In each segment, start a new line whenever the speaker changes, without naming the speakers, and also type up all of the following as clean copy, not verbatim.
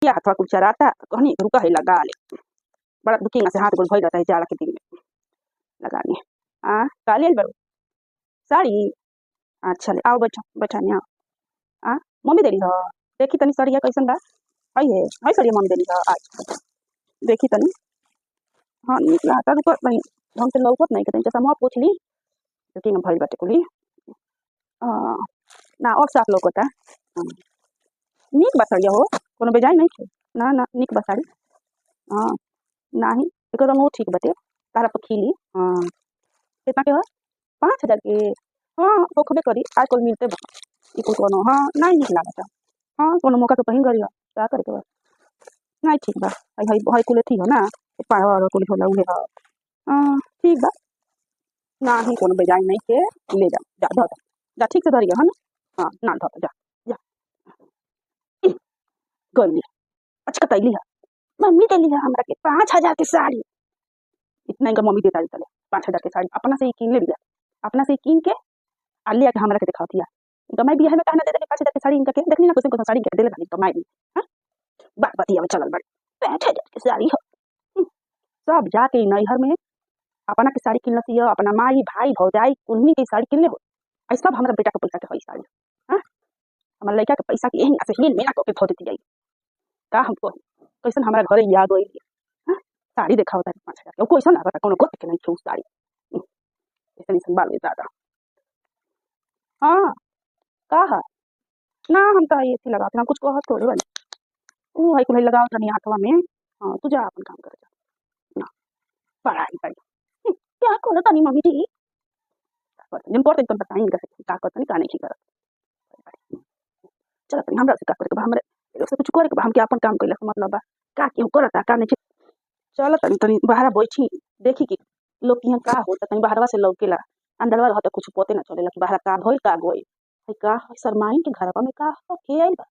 दिया हाथवा कुल चराता कहनी रुका है लगा ले। बड़ा दुखी से हाथ गोल भइल रहता है जाड़ा के दिन में लगाने। काले आइल बड़ो साड़ी। अच्छा ले आओ बैठो बैठा नहीं आओ। मम्मी देली हो देखी तनी सड़िया कैसन बा। है सड़िया मम्मी देली हो आज देखी तनी। हाँ निक लागता रुको तनी ढंग से लौकत नहीं के तनी चश्मा पूछ ली लेकिन भइल बाटे कुली। ना और साफ लौकता। निक बा सड़िया हो कोनो बेजाय नहीं खे। ना ना निक बा साड़ी। हाँ नाही एक रंगो ठीक बाटे तारा पर खिली। कितना के हो 5,000 के। हाँ होखबे करी आजकल मिलते बा ई कुल कोनो। हाँ नहीं निक लागता। हाँ कोनो मौका तो पहिन करी का करे के बा नहीं ठीक बा। हई कुल थी हो ना पावर कुल होला उहे ह। ठीक बा नाही कोनो बेजाय नहीं के ले जा जा धर जा ठीक से धरिया है ना। हाँ ना धर जा जा गइली अच्छा कतैली है मम्मी देली है हमरा के 5,000 के साड़ी। इतना इनका मम्मी देता चले 5,000 के साड़ी अपना से ही कीन ले लिया अपना से ही कीन के आ लिया के हमरा के दिखाती है। इनका मैं बियाह में कहना दे दे 5,000 के साड़ी इनका के देखनी ना कैसे कैसे साड़ी के देले खाली कमाई दी। हां बात बतिया चलल बड़ 5,000 के साड़ी हो। सब जाके नैहर में अपना के साड़ी किन लती है अपना माई भाई भौजाई कुन्नी के साड़ी किन ले हो। आई सब हमरा बेटा के पैसा के हई साड़ी। हां हमार लड़का के पैसा के यही से हीन में ना को के धो देती गई का हमको कैसन हमरा घरे याद होई। हां साड़ी देखाओ तारी 5,000 के कैसन ना कोनो गोत के नहीं छू साड़ी ऐसे नहीं संभाल दादा। हाँ का है ना हम तो ये थी लगाते हम कुछ कहत थोड़े वाली ऊ है कुल लगाओ तनी हाथवा में। हाँ तू जा अपन काम कर जा ना पढ़ाई पढ़ी क्या करो तनी मम्मी जी जिन पढ़ते तुम बताई इनका से का करतनी का नहीं करत। चल तनी हमरा से का करे के हमरे से कुछ करे के हम के अपन काम कइला से मतलब बा का केहू करता का नहीं। चल तनी तनी बाहर बैठी देखी कि लोग यहाँ का होता तनी बाहरवा से लौकेला अंदरवा रहता कुछ पते ना चलेला कि बाहर का भइल का गइल है का शरमाइन के घरवा में का हो के आइल बा।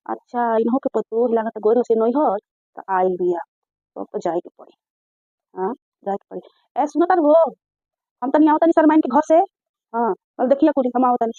अच्छा इनहो के पतो लागत गोरो से नहीं हो त आइल बिया तो जाए के पड़ी। हां जाए के पड़ी ए सुनो तर हो हम तनी आओ तनी शरमाइन के घर से। हाँ कल देखिए कुछ हम आओ तनी।